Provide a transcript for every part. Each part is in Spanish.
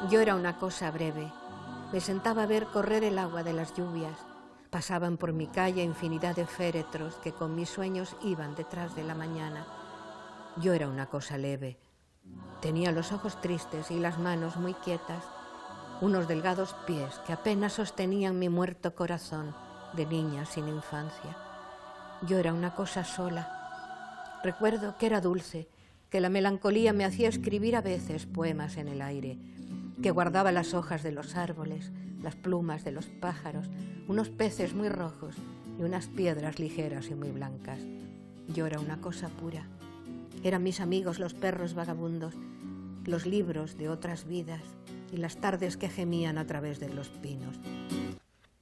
Yo era una cosa breve. Me sentaba a ver correr el agua de las lluvias. Pasaban por mi calle infinidad de féretros que con mis sueños iban detrás de la mañana. Yo era una cosa leve. Tenía los ojos tristes y las manos muy quietas, unos delgados pies que apenas sostenían mi muerto corazón de niña sin infancia. Yo era una cosa sola. Recuerdo que era dulce, que la melancolía me hacía escribir a veces poemas en el aire, que guardaba las hojas de los árboles, las plumas de los pájaros, unos peces muy rojos y unas piedras ligeras y muy blancas. Yo era una cosa pura. Eran mis amigos los perros vagabundos, los libros de otras vidas y las tardes que gemían a través de los pinos.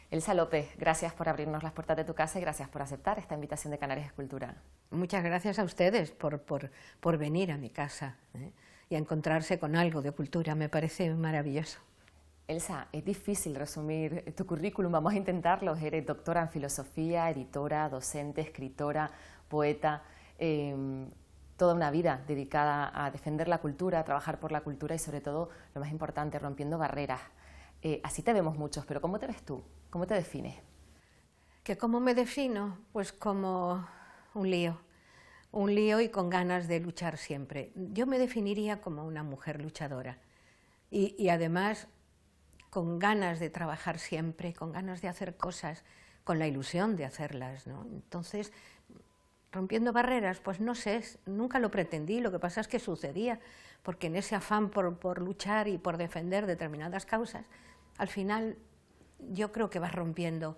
Elsa López, gracias por abrirnos las puertas de tu casa y gracias por aceptar esta invitación de Canarias Escultura. Muchas gracias a ustedes por venir a mi casa, y a encontrarse con algo de cultura. Me parece maravilloso. Elsa, es difícil resumir tu currículum, vamos a intentarlo. Eres doctora en filosofía, editora, docente, escritora, poeta, toda una vida dedicada a defender la cultura, a trabajar por la cultura y sobre todo, lo más importante, rompiendo barreras. Así te vemos muchos, pero ¿cómo te ves tú? ¿Cómo te defines? ¿Que cómo me defino? Pues como un lío y con ganas de luchar siempre. Yo me definiría como una mujer luchadora y además con ganas de trabajar siempre, con ganas de hacer cosas, con la ilusión de hacerlas, ¿no? Entonces, rompiendo barreras, pues no sé, nunca lo pretendí, lo que pasa es que sucedía, porque en ese afán por luchar y por defender determinadas causas, al final yo creo que vas rompiendo,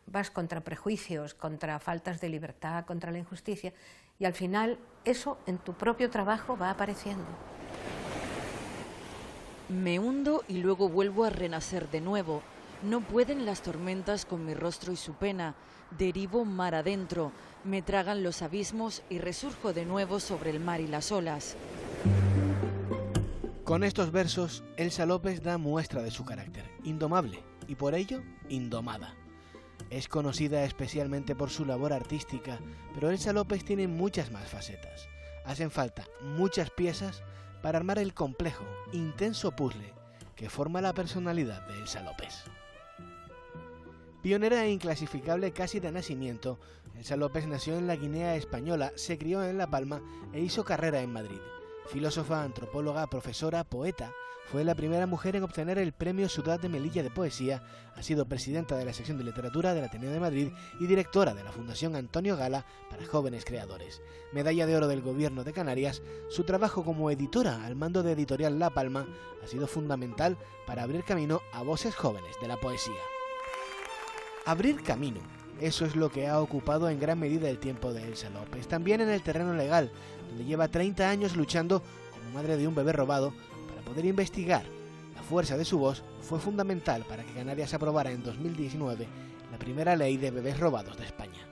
vas contra prejuicios, contra faltas de libertad, contra la injusticia, y al final eso en tu propio trabajo va apareciendo. Me hundo y luego vuelvo a renacer de nuevo. No pueden las tormentas con mi rostro y su pena. Derivo mar adentro, me tragan los abismos y resurjo de nuevo sobre el mar y las olas. Con estos versos, Elsa López da muestra de su carácter, indomable y por ello, indomada. Es conocida especialmente por su labor artística, pero Elsa López tiene muchas más facetas. Hacen falta muchas piezas para armar el complejo, intenso puzzle que forma la personalidad de Elsa López. Pionera e inclasificable casi de nacimiento, Elsa López nació en la Guinea Española, se crió en La Palma e hizo carrera en Madrid. Filósofa, antropóloga, profesora, poeta, fue la primera mujer en obtener el Premio Ciudad de Melilla de Poesía, ha sido presidenta de la sección de literatura del Ateneo de Madrid y directora de la Fundación Antonio Gala para Jóvenes Creadores. Medalla de Oro del Gobierno de Canarias, su trabajo como editora al mando de Editorial La Palma ha sido fundamental para abrir camino a voces jóvenes de la poesía. Abrir camino, eso es lo que ha ocupado en gran medida el tiempo de Elsa López, también en el terreno legal, donde lleva 30 años luchando como madre de un bebé robado para poder investigar. La fuerza de su voz fue fundamental para que Canarias aprobara en 2019 la primera ley de bebés robados de España.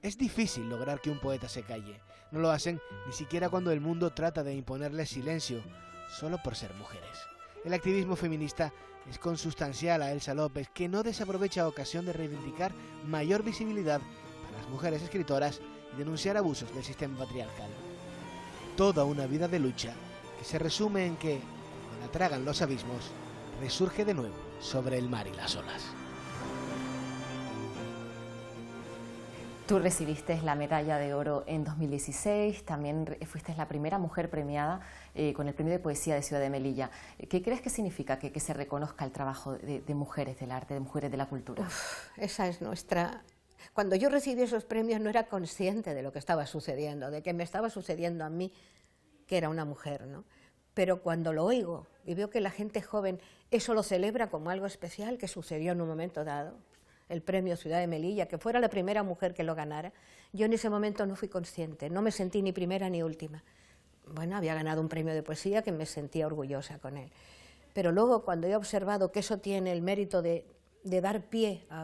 Es difícil lograr que un poeta se calle, no lo hacen ni siquiera cuando el mundo trata de imponerles silencio, solo por ser mujeres. El activismo feminista es consustancial a Elsa López, que no desaprovecha ocasión de reivindicar mayor visibilidad para las mujeres escritoras y denunciar abusos del sistema patriarcal. Toda una vida de lucha que se resume en que, cuando la tragan los abismos, resurge de nuevo sobre el mar y las olas. Tú recibiste la medalla de oro en 2016, también fuiste la primera mujer premiada con el Premio de Poesía de Ciudad de Melilla. ¿Qué crees que significa que se reconozca el trabajo de mujeres del arte, de mujeres de la cultura? Esa es nuestra... Cuando yo recibí esos premios no era consciente de lo que estaba sucediendo, de que me estaba sucediendo a mí, que era una mujer, ¿no? Pero cuando lo oigo y veo que la gente joven eso lo celebra como algo especial que sucedió en un momento dado, el Premio Ciudad de Melilla, que fuera la primera mujer que lo ganara, yo en ese momento no fui consciente, no me sentí ni primera ni última. Bueno, había ganado un premio de poesía que me sentía orgullosa con él. Pero luego, cuando he observado que eso tiene el mérito de dar pie a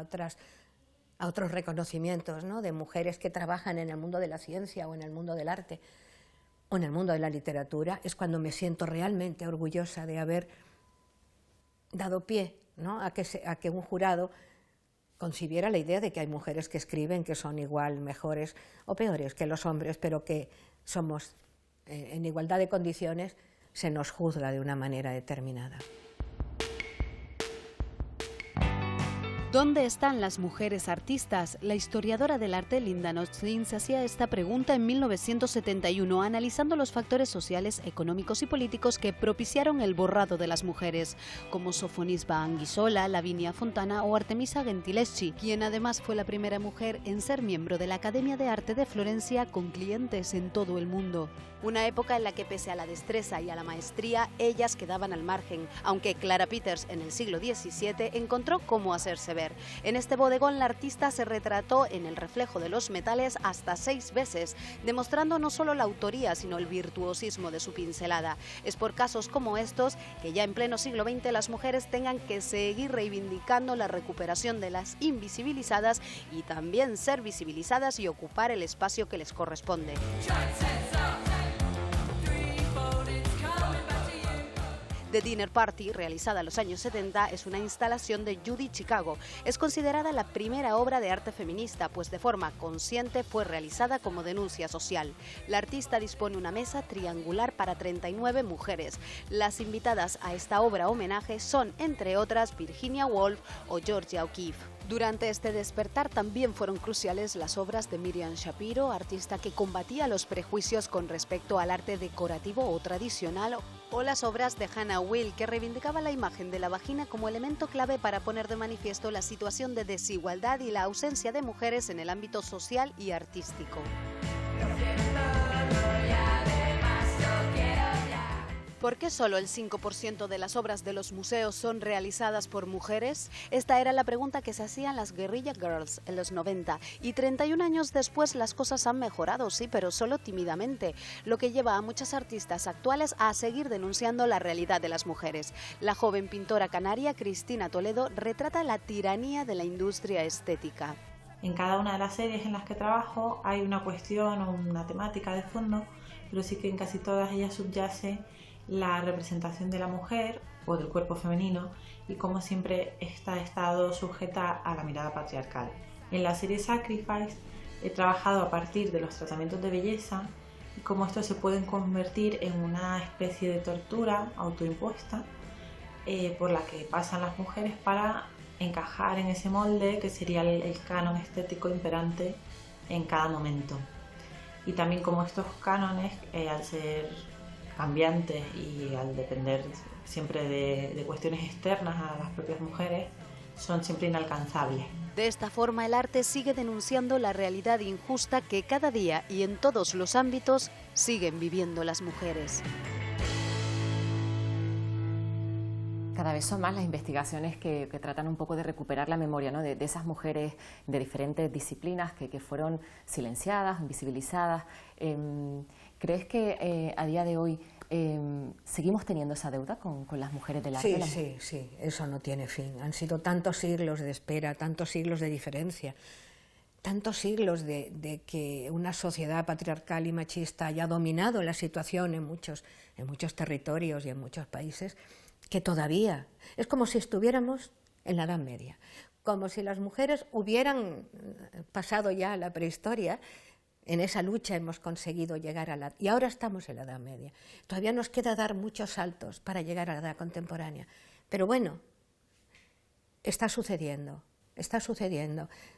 otros reconocimientos, ¿no?, de mujeres que trabajan en el mundo de la ciencia o en el mundo del arte o en el mundo de la literatura, es cuando me siento realmente orgullosa de haber dado pie, ¿no?, a que un jurado concibiera la idea de que hay mujeres que escriben que son igual, mejores o peores que los hombres, pero que somos en igualdad de condiciones se nos juzga de una manera determinada. ¿Dónde están las mujeres artistas? La historiadora del arte Linda Notzlin se hacía esta pregunta en 1971, analizando los factores sociales, económicos y políticos que propiciaron el borrado de las mujeres, como Sofonisba Anguissola, Lavinia Fontana o Artemisa Gentileschi, quien además fue la primera mujer en ser miembro de la Academia de Arte de Florencia con clientes en todo el mundo. Una época en la que, pese a la destreza y a la maestría, ellas quedaban al margen, aunque Clara Peters en el siglo XVII encontró cómo hacerse ver. En este bodegón la artista se retrató en el reflejo de los metales hasta 6 veces, demostrando no solo la autoría, sino el virtuosismo de su pincelada. Es por casos como estos que ya en pleno siglo XX las mujeres tengan que seguir reivindicando la recuperación de las invisibilizadas y también ser visibilizadas y ocupar el espacio que les corresponde. The Dinner Party, realizada en los años 70, es una instalación de Judy Chicago. Es considerada la primera obra de arte feminista, pues de forma consciente fue realizada como denuncia social. La artista dispone una mesa triangular para 39 mujeres. Las invitadas a esta obra homenaje son, entre otras, Virginia Woolf o Georgia O'Keeffe. Durante este despertar también fueron cruciales las obras de Miriam Shapiro, artista que combatía los prejuicios con respecto al arte decorativo o tradicional, o las obras de Hannah Will, que reivindicaba la imagen de la vagina como elemento clave para poner de manifiesto la situación de desigualdad y la ausencia de mujeres en el ámbito social y artístico. ¿Por qué solo el 5% de las obras de los museos son realizadas por mujeres? Esta era la pregunta que se hacían las Guerrilla Girls en los 90, y 31 años después las cosas han mejorado, sí, pero solo tímidamente, lo que lleva a muchas artistas actuales a seguir denunciando la realidad de las mujeres. La joven pintora canaria Cristina Toledo retrata la tiranía de la industria estética. En cada una de las series en las que trabajo hay una cuestión o una temática de fondo, pero sí que en casi todas ellas subyace la representación de la mujer o del cuerpo femenino y cómo siempre está estado sujeta a la mirada patriarcal. En la serie Sacrifice he trabajado a partir de los tratamientos de belleza y cómo estos se pueden convertir en una especie de tortura autoimpuesta por la que pasan las mujeres para encajar en ese molde que sería el canon estético imperante en cada momento. Y también cómo estos cánones, al ser cambiantes y al depender siempre de cuestiones externas a las propias mujeres, son siempre inalcanzables. De esta forma, el arte sigue denunciando la realidad injusta que cada día y en todos los ámbitos siguen viviendo las mujeres. Cada vez son más las investigaciones que tratan un poco de recuperar la memoria, ¿no? de esas mujeres de diferentes disciplinas que fueron silenciadas, invisibilizadas. ¿Crees que a día de hoy seguimos teniendo esa deuda con las mujeres del arte? Sí, eso no tiene fin. Han sido tantos siglos de espera, tantos siglos de diferencia, tantos siglos de que una sociedad patriarcal y machista haya dominado la situación en muchos territorios y en muchos países, que todavía es como si estuviéramos en la Edad Media, como si las mujeres hubieran pasado ya a la prehistoria. En esa lucha hemos conseguido llegar y ahora estamos en la Edad Media. Todavía nos queda dar muchos saltos para llegar a la edad contemporánea. Pero bueno, está sucediendo.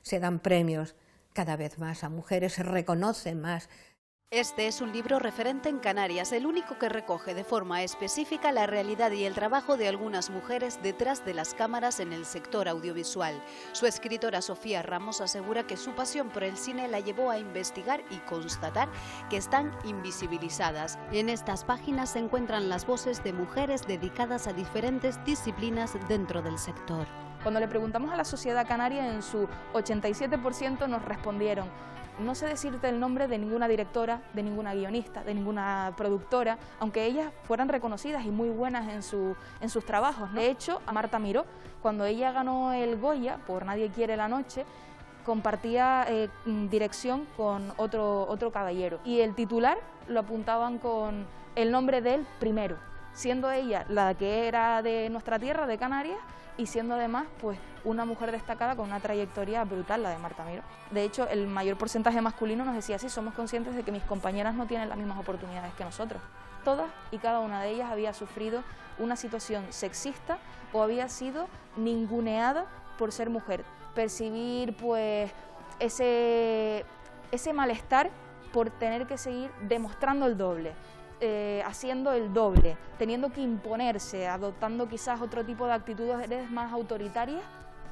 Se dan premios cada vez más a mujeres, se reconoce más. Este es un libro referente en Canarias, el único que recoge de forma específica la realidad y el trabajo de algunas mujeres detrás de las cámaras en el sector audiovisual. Su escritora Sofía Ramos asegura que su pasión por el cine la llevó a investigar y constatar que están invisibilizadas. En estas páginas se encuentran las voces de mujeres dedicadas a diferentes disciplinas dentro del sector. Cuando le preguntamos a la sociedad canaria, en su 87% nos respondieron: no sé decirte el nombre de ninguna directora, de ninguna guionista, de ninguna productora, aunque ellas fueran reconocidas y muy buenas en sus trabajos, ¿no? De hecho, a Marta Miró, cuando ella ganó el Goya por Nadie quiere la noche, compartía dirección con otro caballero, y el titular lo apuntaban con el nombre de él primero, siendo ella la que era de nuestra tierra, de Canarias, y siendo además pues una mujer destacada con una trayectoria brutal, la de Marta Miró. De hecho, el mayor porcentaje masculino nos decía: sí, somos conscientes de que mis compañeras no tienen las mismas oportunidades que nosotros. todas y cada una de ellas había sufrido una situación sexista o había sido ninguneada por ser mujer. Percibir pues ese malestar por tener que seguir demostrando el doble, haciendo el doble, teniendo que imponerse, adoptando quizás otro tipo de actitudes más autoritarias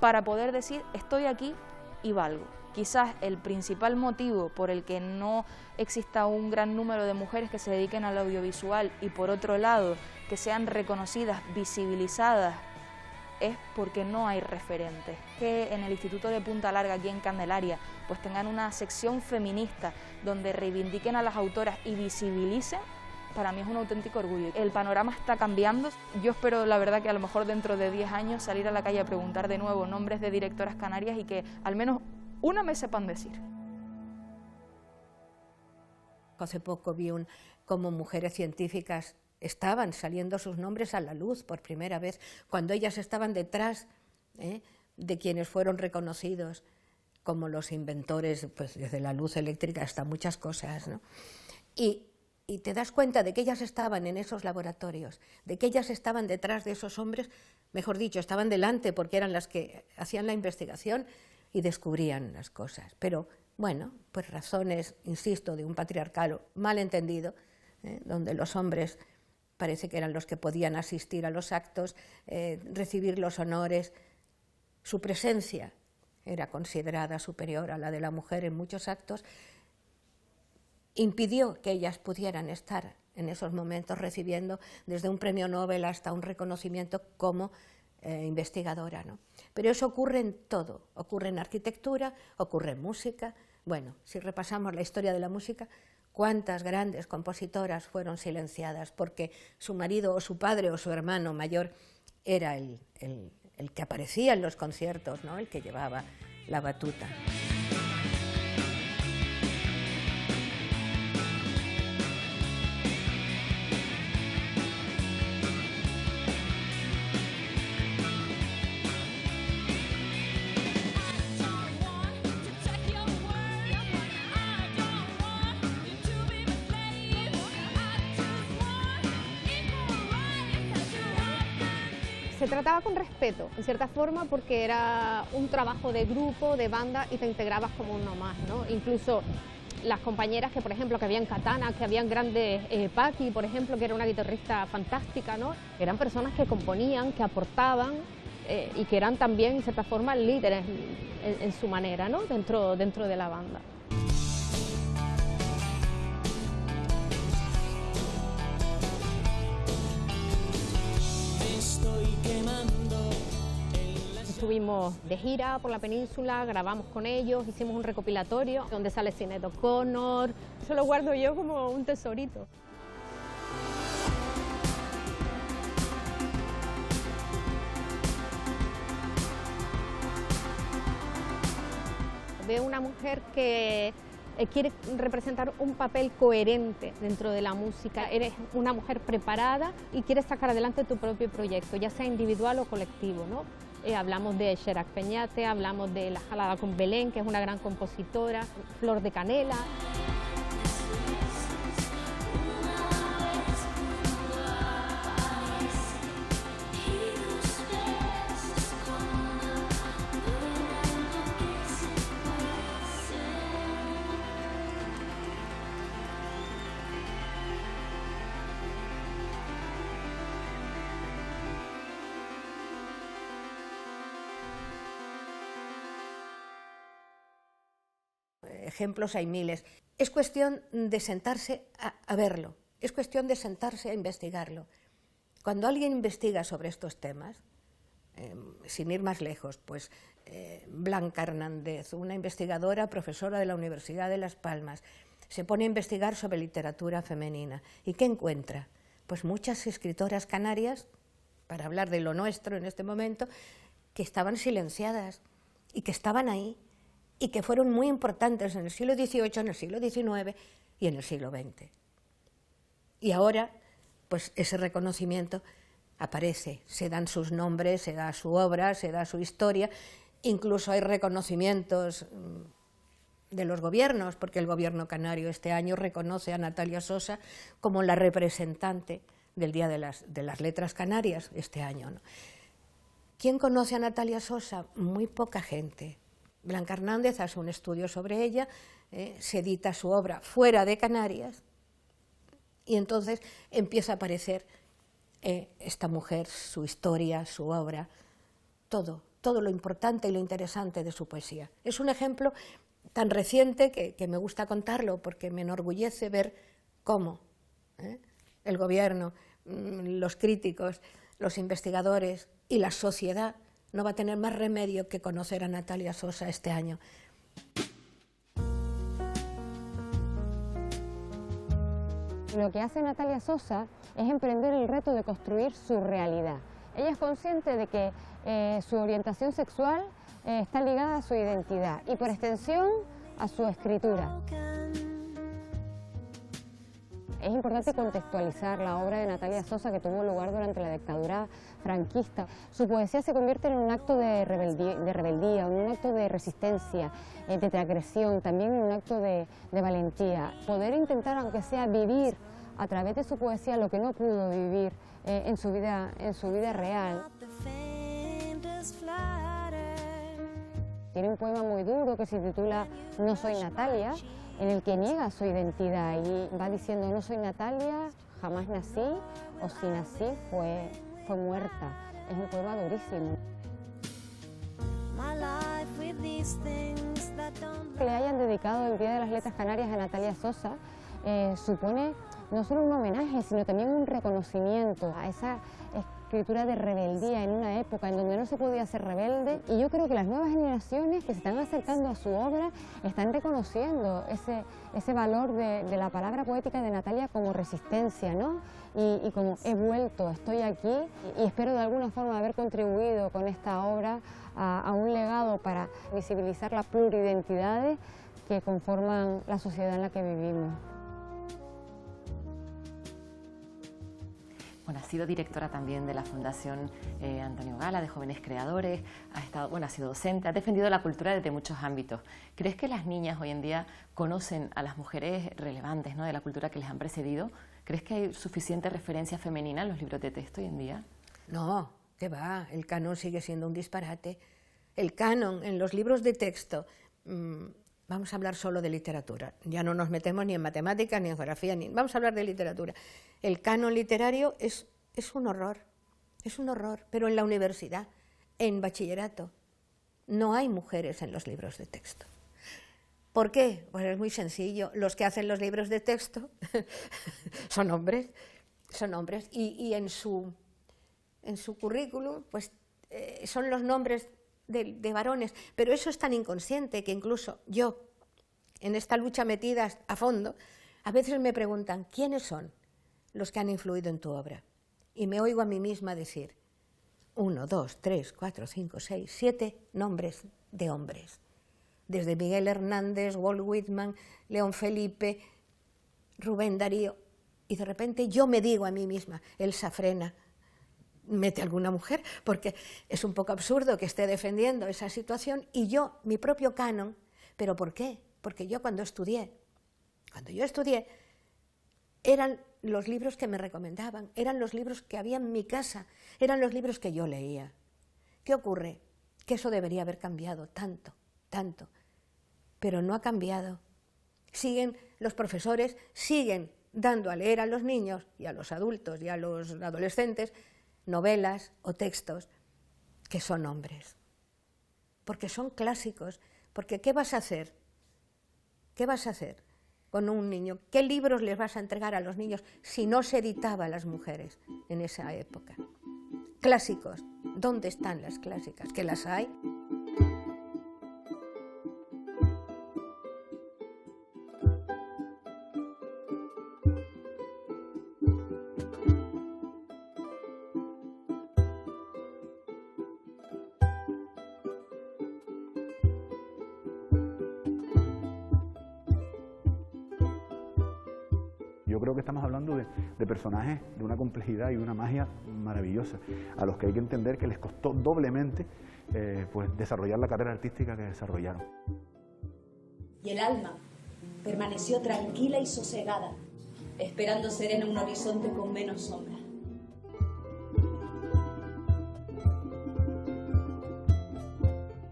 para poder decir estoy aquí y valgo. Quizás el principal motivo por el que no exista un gran número de mujeres que se dediquen al audiovisual y por otro lado que sean reconocidas, visibilizadas, es porque no hay referentes. Que en el Instituto de Punta Larga, aquí en Candelaria, pues tengan una sección feminista donde reivindiquen a las autoras y visibilicen, para mí es un auténtico orgullo. El panorama está cambiando. Yo espero, la verdad, que a lo mejor dentro de 10 años salir a la calle a preguntar de nuevo nombres de directoras canarias y que al menos una me sepan decir. Hace poco vi cómo mujeres científicas estaban saliendo sus nombres a la luz por primera vez, cuando ellas estaban detrás de quienes fueron reconocidos como los inventores, pues desde la luz eléctrica hasta muchas cosas, ¿no? Y te das cuenta de que ellas estaban en esos laboratorios, de que ellas estaban detrás de esos hombres, mejor dicho, estaban delante porque eran las que hacían la investigación y descubrían las cosas. Pero bueno, pues razones, insisto, de un patriarcado mal entendido, donde los hombres parece que eran los que podían asistir a los actos, recibir los honores. Su presencia era considerada superior a la de la mujer en muchos actos, impidió que ellas pudieran estar en esos momentos recibiendo desde un premio Nobel hasta un reconocimiento como investigadora, ¿no? Pero eso ocurre en todo, ocurre en arquitectura, ocurre en música. Bueno, si repasamos la historia de la música, cuántas grandes compositoras fueron silenciadas porque su marido o su padre o su hermano mayor era el que aparecía en los conciertos, ¿no? El que llevaba la batuta. Se trataba con respeto, en cierta forma, porque era un trabajo de grupo, de banda, y te integrabas como uno más, ¿no? Incluso las compañeras que, por ejemplo, que habían Katana, que habían grandes, Paqui, por ejemplo, que era una guitarrista fantástica, ¿no? Eran personas que componían, que aportaban y que eran también, en cierta forma, líderes en su manera, ¿no? Dentro de la banda. Estuvimos de gira por la península, grabamos con ellos, hicimos un recopilatorio donde sale Sinéad O'Connor. Eso lo guardo yo como un tesorito. Veo una mujer que quiere representar un papel coherente dentro de la música. Eres una mujer preparada y quieres sacar adelante tu propio proyecto, ya sea individual o colectivo, ¿no? Hablamos de Sherak Peñate, hablamos de La Jalada con Belén, que es una gran compositora, Flor de Canela. Ejemplos hay miles. Es cuestión de sentarse a verlo, es cuestión de sentarse a investigarlo. Cuando alguien investiga sobre estos temas, sin ir más lejos, pues Blanca Hernández, una investigadora, profesora de la Universidad de Las Palmas, se pone a investigar sobre literatura femenina. ¿Y qué encuentra? Pues muchas escritoras canarias, para hablar de lo nuestro en este momento, que estaban silenciadas y que estaban ahí, y que fueron muy importantes en el siglo XVIII, en el siglo XIX y en el siglo XX. Y ahora, pues ese reconocimiento aparece, se dan sus nombres, se da su obra, se da su historia, incluso hay reconocimientos los gobiernos, porque el gobierno canario este año reconoce a Natalia Sosa como la representante del Día de las Letras Canarias este año, ¿no? ¿Quién conoce a Natalia Sosa? Muy poca gente. Blanca Hernández hace un estudio sobre ella, se edita su obra fuera de Canarias y entonces empieza a aparecer esta mujer, su historia, su obra, todo lo importante y lo interesante de su poesía. Es un ejemplo tan reciente que me gusta contarlo porque me enorgullece ver cómo el gobierno, los críticos, los investigadores y la sociedad no va a tener más remedio que conocer a Natalia Sosa este año. Lo que hace Natalia Sosa es emprender el reto de construir su realidad. Ella es consciente de que su orientación sexual está ligada a su identidad y por extensión a su escritura. Es importante contextualizar la obra de Natalia Sosa que tuvo lugar durante la dictadura franquista. Su poesía se convierte en un acto de rebeldía, en un acto de resistencia, de transgresión, también en un acto de valentía. Poder intentar, aunque sea vivir a través de su poesía lo que no pudo vivir en su vida real. Tiene un poema muy duro que se titula No soy Natalia, en el que niega su identidad y va diciendo: no soy Natalia, jamás nací, o si nací fue muerta. Es un poema durísimo. Que le hayan dedicado el Día de las Letras Canarias a Natalia Sosa supone no solo un homenaje, sino también un reconocimiento a esa escritura de rebeldía en una época en donde no se podía ser rebelde, y yo creo que las nuevas generaciones que se están acercando a su obra están reconociendo ese valor de la palabra poética de Natalia como resistencia, ¿no? Y como he vuelto, estoy aquí, y espero de alguna forma haber contribuido con esta obra a un legado para visibilizar las pluridentidades que conforman la sociedad en la que vivimos. Bueno, ha sido directora también de la Fundación Antonio Gala, de Jóvenes Creadores, ha sido docente, ha defendido la cultura desde muchos ámbitos. ¿Crees que las niñas hoy en día conocen a las mujeres relevantes, ¿no?, de la cultura que les han precedido? ¿Crees que hay suficiente referencia femenina en los libros de texto hoy en día? No, ¿qué va? El canon sigue siendo un disparate. El canon en los libros de texto, vamos a hablar solo de literatura, ya no nos metemos ni en matemáticas, ni en geografía, vamos a hablar de literatura. El canon literario es un horror, pero en la universidad, en bachillerato, no hay mujeres en los libros de texto. ¿Por qué? Pues es muy sencillo, los que hacen los libros de texto son hombres, y en su currículum pues, son los nombres de varones, pero eso es tan inconsciente que incluso yo, en esta lucha metida a fondo, a veces me preguntan ¿quiénes son los que han influido en tu obra? Y me oigo a mí misma decir 1, 2, 3, 4, 5, 6, 7 nombres de hombres, desde Miguel Hernández, Walt Whitman, León Felipe, Rubén Darío, y de repente yo me digo a mí misma, Elsa Frena, mete alguna mujer, porque es un poco absurdo que esté defendiendo esa situación, y yo, mi propio canon. ¿Pero por qué? Porque yo cuando yo estudié, eran los libros que me recomendaban, eran los libros que había en mi casa, eran los libros que yo leía. ¿Qué ocurre? Que eso debería haber cambiado tanto, pero no ha cambiado. Los profesores siguen dando a leer a los niños y a los adultos y a los adolescentes novelas o textos que son hombres, porque son clásicos, porque ¿qué vas a hacer? ¿Qué vas a hacer con un niño? ¿Qué libros les vas a entregar a los niños si no se editaba a las mujeres en esa época? Clásicos, ¿dónde están las clásicas? ¿Que las hay? Yo creo que estamos hablando de personajes de una complejidad y de una magia maravillosa, a los que hay que entender que les costó doblemente pues desarrollar la carrera artística que desarrollaron. y el alma permaneció tranquila y sosegada, esperando serena un horizonte con menos sombra.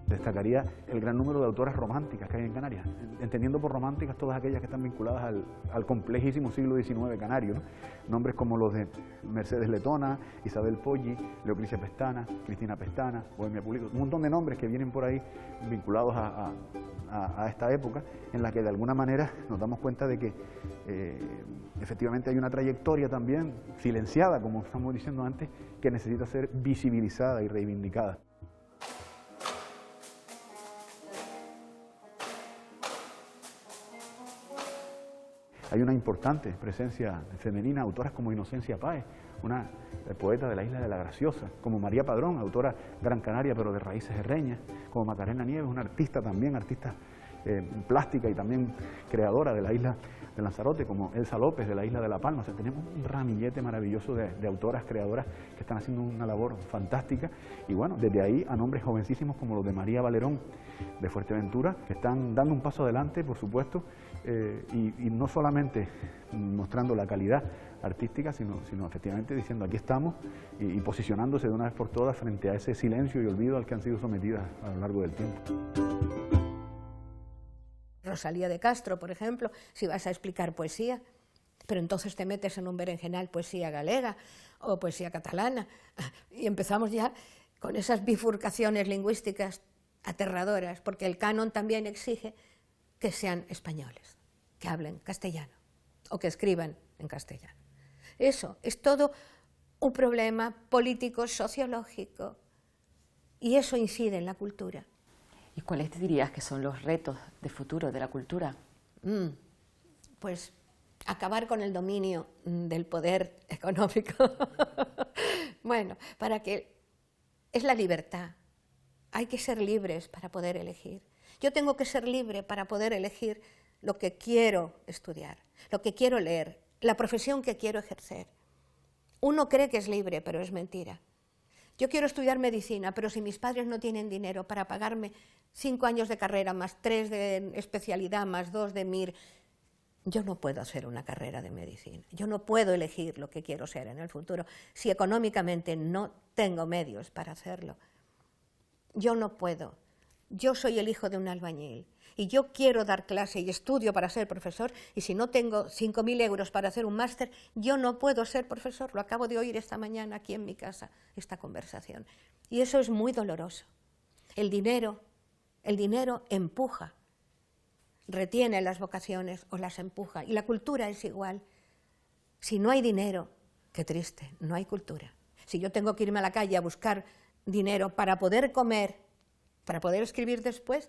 Destacaría el gran número de autoras románticas que hay en Canarias, entendiendo por románticas todas aquellas que están vinculadas al complejísimo siglo XIX canario, ¿no? Nombres como los de Mercedes Letona, Isabel Poggi, Leoclicia Pestana, Cristina Pestana, Bohemia Pulido, un montón de nombres que vienen por ahí vinculados a esta época, en la que de alguna manera nos damos cuenta de que efectivamente hay una trayectoria también silenciada, como estamos diciendo antes, que necesita ser visibilizada y reivindicada. Hay una importante presencia femenina, autoras como Inocencia Páez, una poeta de la isla de la Graciosa, como María Padrón, autora gran canaria pero de raíces herreñas, como Macarena Nieves, una artista también, artista plástica y también creadora de la isla de Lanzarote, como Elsa López de la isla de La Palma. O sea, tenemos un ramillete maravilloso de autoras, creadoras que están haciendo una labor fantástica, y bueno, desde ahí a nombres jovencísimos como los de María Valerón de Fuerteventura, que están dando un paso adelante, por supuesto, y no solamente mostrando la calidad artística, sino efectivamente diciendo aquí estamos y posicionándose de una vez por todas frente a ese silencio y olvido al que han sido sometidas a lo largo del tiempo. Rosalía de Castro, por ejemplo, si vas a explicar poesía, pero entonces te metes en un berenjenal poesía galega o poesía catalana, y empezamos ya con esas bifurcaciones lingüísticas aterradoras, porque el canon también exige que sean españoles, que hablen castellano o que escriban en castellano. Eso es todo un problema político, sociológico, y eso incide en la cultura. ¿Y cuáles te dirías que son los retos de futuro de la cultura? Pues acabar con el dominio del poder económico. Bueno, para que es la libertad. Hay que ser libres para poder elegir. Yo tengo que ser libre para poder elegir lo que quiero estudiar, lo que quiero leer, la profesión que quiero ejercer. Uno cree que es libre, pero es mentira. Yo quiero estudiar medicina, pero si mis padres no tienen dinero para pagarme 5 años de carrera, más 3 de especialidad, más 2 de MIR, yo no puedo hacer una carrera de medicina. Yo no puedo elegir lo que quiero ser en el futuro si económicamente no tengo medios para hacerlo. Yo no puedo. Yo soy el hijo de un albañil y yo quiero dar clase y estudio para ser profesor, y si no tengo 5.000 euros para hacer un máster, yo no puedo ser profesor. Lo acabo de oír esta mañana aquí en mi casa, esta conversación. Y eso es muy doloroso. El dinero empuja, retiene las vocaciones o las empuja. Y la cultura es igual. Si no hay dinero, qué triste, no hay cultura. Si yo tengo que irme a la calle a buscar dinero para poder comer, para poder escribir después,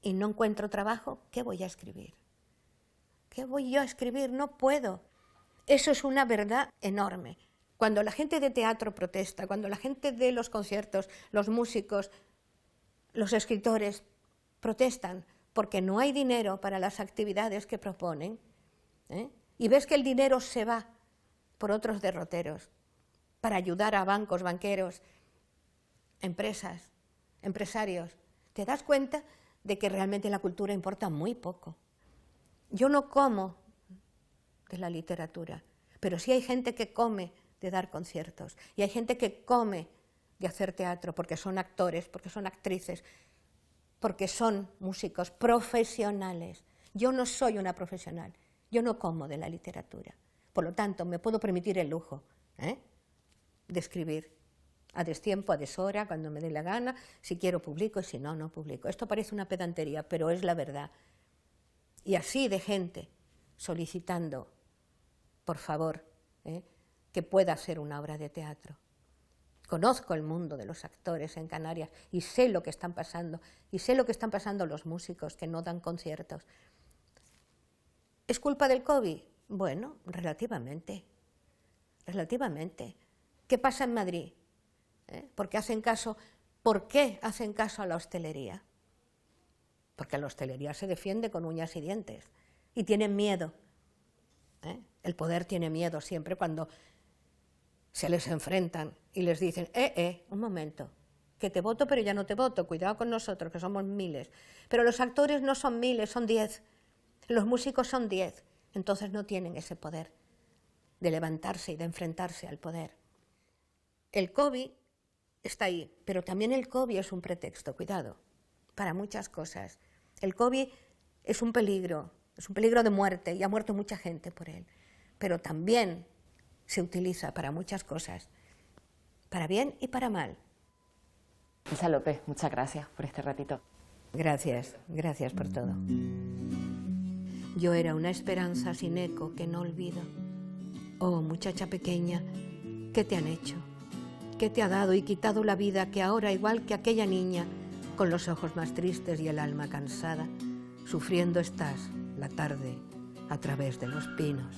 y no encuentro trabajo, ¿qué voy a escribir? ¿Qué voy yo a escribir? No puedo. Eso es una verdad enorme. Cuando la gente de teatro protesta, cuando la gente de los conciertos, los músicos, los escritores protestan porque no hay dinero para las actividades que proponen, y ves que el dinero se va por otros derroteros para ayudar a bancos, banqueros, empresas, empresarios, te das cuenta de que realmente la cultura importa muy poco. Yo no como de la literatura, pero sí hay gente que come de dar conciertos, y hay gente que come de hacer teatro porque son actores, porque son actrices, porque son músicos profesionales. Yo no soy una profesional, yo no como de la literatura. Por lo tanto, me puedo permitir el lujo de escribir a destiempo, a deshora, cuando me dé la gana. Si quiero publico y si no, no publico. Esto parece una pedantería, pero es la verdad. Y así de gente solicitando, por favor, que pueda hacer una obra de teatro. Conozco el mundo de los actores en Canarias y sé lo que están pasando, y sé lo que están pasando los músicos que no dan conciertos. ¿Es culpa del COVID? Bueno, relativamente. ¿Qué pasa en Madrid? ¿Por qué hacen caso a la hostelería? Porque la hostelería se defiende con uñas y dientes y tienen miedo. El poder tiene miedo siempre cuando se les enfrentan y les dicen, un momento, que te voto pero ya no te voto, cuidado con nosotros que somos miles. Pero los actores no son miles, son 10, los músicos son 10, entonces no tienen ese poder de levantarse y de enfrentarse al poder. El COVID está ahí, pero también el COVID es un pretexto, cuidado, para muchas cosas. El COVID es un peligro de muerte y ha muerto mucha gente por él, pero también se utiliza para muchas cosas, para bien y para mal. Elsa López, muchas gracias por este ratito. Gracias por todo. Yo era una esperanza sin eco que no olvido. Oh, muchacha pequeña, ¿qué te han hecho? ¿Qué te ha dado y quitado la vida que ahora, igual que aquella niña, con los ojos más tristes y el alma cansada, sufriendo estás la tarde a través de los pinos?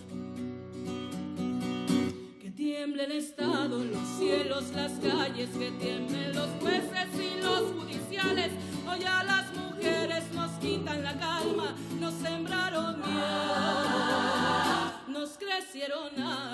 Que tiemble el Estado, los cielos, las calles, que tiemblen los jueces y los judiciales. Hoy a las mujeres nos quitan la calma, nos sembraron miedo, nos crecieron a